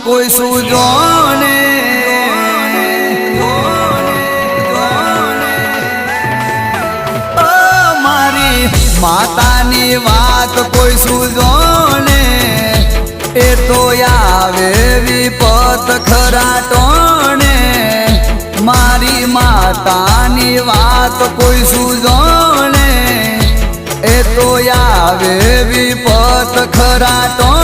કોઈ સુજોને મારી માતાની વાત કોઈ સુજોને એ તો આવે વિપત ખરા ટોણે મારી માતાની વાત કોઈ સુજોને એ તો આવે વિપત ખરા ટોણે